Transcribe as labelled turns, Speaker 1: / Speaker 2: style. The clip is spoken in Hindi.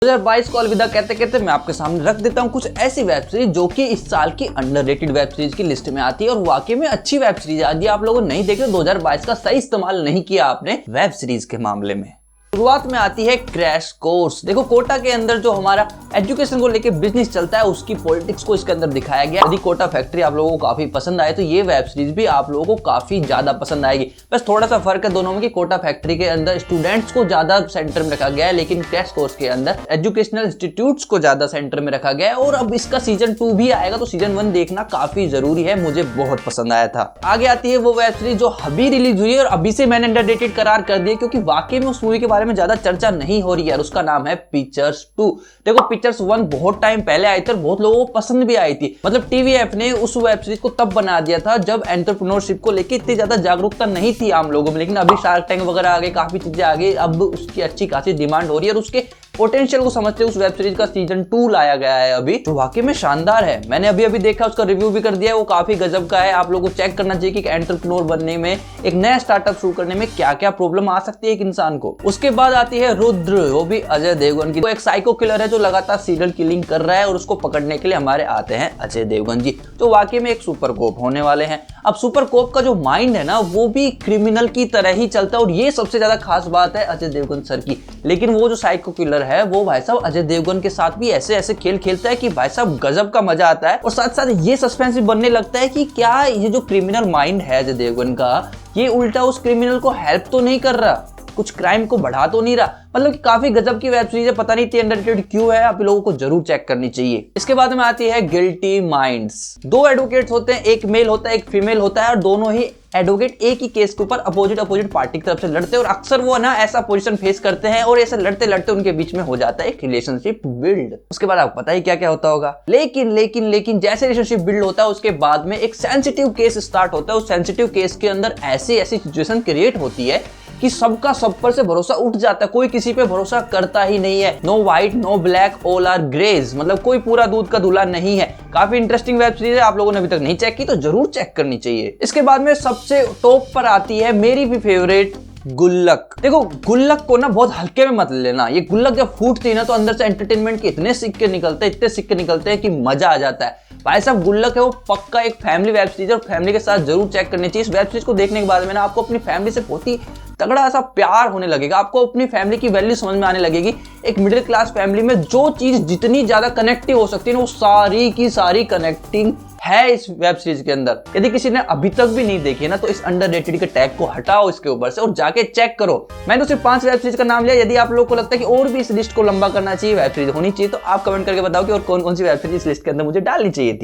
Speaker 1: 2022 को अलविदा कहते कहते मैं आपके सामने रख देता हूं कुछ ऐसी वेब सीरीज जो कि इस साल की अंडररेटेड वेब सीरीज की लिस्ट में आती है और वाकई में अच्छी वेब सीरीज आदि आप लोगों ने नहीं देखे। 2022 का सही इस्तेमाल नहीं किया आपने वेब सीरीज के मामले में। शुरुआत में आती है क्रैश कोर्स। देखो कोटा के अंदर जो हमारा एजुकेशन को लेके बिजनेस चलता है उसकी पॉलिटिक्स को इसके अंदर दिखाया गया। यदि कोटा फैक्ट्री आप लोगों को काफी पसंद आए तो ये वेब सीरीज भी आप लोगों को काफी ज्यादा पसंद आएगी। बस थोड़ा सा फर्क है दोनों में कि कोटा फैक्ट्री के अंदर स्टूडेंट्स को ज्यादा सेंटर में रखा गया है, लेकिन क्रैश कोर्स के अंदर एजुकेशनल इंस्टीट्यूट्स को ज्यादा सेंटर में रखा गया है। और अब इसका सीजन 2 भी आएगा तो सीजन 1 देखना काफी जरूरी है, मुझे बहुत पसंद आया था। आगे आती है वो वेब सीरीज जो अभी रिलीज हुई है और अभी से मैंने अंडररेटेड करार कर दिया क्योंकि वाकई में उस मूवी के बारे में ज्यादा चर्चा नहीं हो रही है। उसका नाम है पिक्चर्स 2। देखो पिक्चर्स 1 बहुत टाइम पहले आई थी और बहुत लोगों को पसंद भी आई थी। मतलब टीवीएफ ने उस वेब सीरीज को तब बना दिया था जब एंटरप्रेन्योरशिप को लेकर इतनी ज्यादा जागरूकता नहीं थी आम लोगों में, लेकिन अभी शार्क टैंक वगैरह आ गए, काफी चीजें आ गई, अब उसकी अच्छी खासी डिमांड हो रही है और उसके पोटेंशियल को समझते उस वेब सीरीज का सीजन 2 लाया गया है अभी, जो वाकई में शानदार है। मैंने अभी देखा, उसका रिव्यू भी कर दिया है, वो काफी गजब का है। आप लोगों को चेक करना चाहिए कि एंटरप्रेन्योर बनने में, एक नया स्टार्टअप शुरू करने में क्या क्या प्रॉब्लम आ सकती है एक इंसान को। उसके बाद आती है रुद्र, वो भी अजय देवगन की। वो एक साइको किलर है जो लगातार सीरियल किलिंग कर रहा है और उसको पकड़ने के लिए हमारे आते हैं अजय देवगन जी, तो वाकई में एक सुपर कोप होने वाले हैं। अब सुपर कोप का जो माइंड है ना वो भी क्रिमिनल की तरह ही चलता है और ये सबसे ज्यादा खास बात है अजय देवगन सर की। लेकिन वो जो साइको किलर है वो भाई साहब अजय देवगन के साथ भी ऐसे ऐसे खेल खेलता है कि भाई साहब गजब का मजा आता है। और साथ साथ ये सस्पेंस भी बनने लगता है कि क्या ये जो क्रिमिनल माइंड है अजय देवगन का, ये उल्टा उस क्रिमिनल को हेल्प तो नहीं कर रहा, कुछ क्राइम को बढ़ा तो नहीं रहा। मतलब कि काफी गजब की वेब सीरीज है, पता नहीं इतनी अंडररेटेड क्यों है, आप लोगों को जरूर चेक करनी चाहिए। इसके बाद में आती है गिल्टी माइंड्स। 2 एडवोकेट्स होते हैं, एक मेल होता है एक फीमेल होता है और दोनों ही एडवोकेट एक ही केस के ऊपर अपोजिट पार्टी की तरफ से लड़ते हैं और अक्सर वो ना ऐसा पोजीशन फेस करते हैं और ऐसे लड़ते लड़ते उनके बीच में हो जाता है एक रिलेशनशिप बिल्ड। उसके बाद आपको पता ही क्या क्या होता होगा। लेकिन जैसे रिलेशनशिप बिल्ड होता है उसके बाद में एक सेंसिटिव केस स्टार्ट होता है। उस सेंसिटिव केस के अंदर ऐसी सिचुएशन क्रिएट होती है कि सबका सब पर से भरोसा उठ जाता है, कोई किसी पे भरोसा करता ही नहीं है। No white no black, all are greys, मतलब कोई पूरा दूध का दूल्हा नहीं है। काफी इंटरेस्टिंग वेब सीरीज है, आप लोगों ने अभी तक नहीं चेक की तो जरूर चेक करनी चाहिए। इसके बाद में सबसे टॉप पर आती है मेरी भी फेवरेट गुल्लक। देखो गुल्लक को ना बहुत हल्के में मत लेना। ये गुल्लक जब फूटती है ना तो अंदर से एंटरटेनमेंट के इतने सिक्के निकलते हैं कि मजा आ जाता है। भाई साहब गुल्लक है वो पक्का एक फैमिली वेब सीरीज और फैमिली के साथ जरूर चेक करनी चाहिए। इस वेब सीरीज को देखने के बाद में ना आपको अपनी फैमिली से बहुत ही तगड़ा सा प्यार होने लगेगा, आपको अपनी फैमिली की वैल्यू समझ में आने लगेगी। एक मिडिल क्लास फैमिली में जो चीज जितनी ज्यादा कनेक्टिव हो सकती है ना वो सारी की सारी कनेक्टिंग है इस वेब सीरीज के अंदर। यदि किसी ने अभी तक भी नहीं देखी ना तो इस अंडररेटेड के टैग को हटाओ इसके ऊपर से और जाके चेक करो। मैंने तो सिर्फ 5 वेब सीरीज का नाम लिया। यदि आप लोगों को लगता है कि और भी इस लिस्ट को लंबा करना चाहिए, वेब सीरीज होनी चाहिए, तो आप कमेंट करके बताओ कि और कौन कौन सी वेब सीरीज इस लिस्ट के अंदर मुझे डालनी चाहिए थी।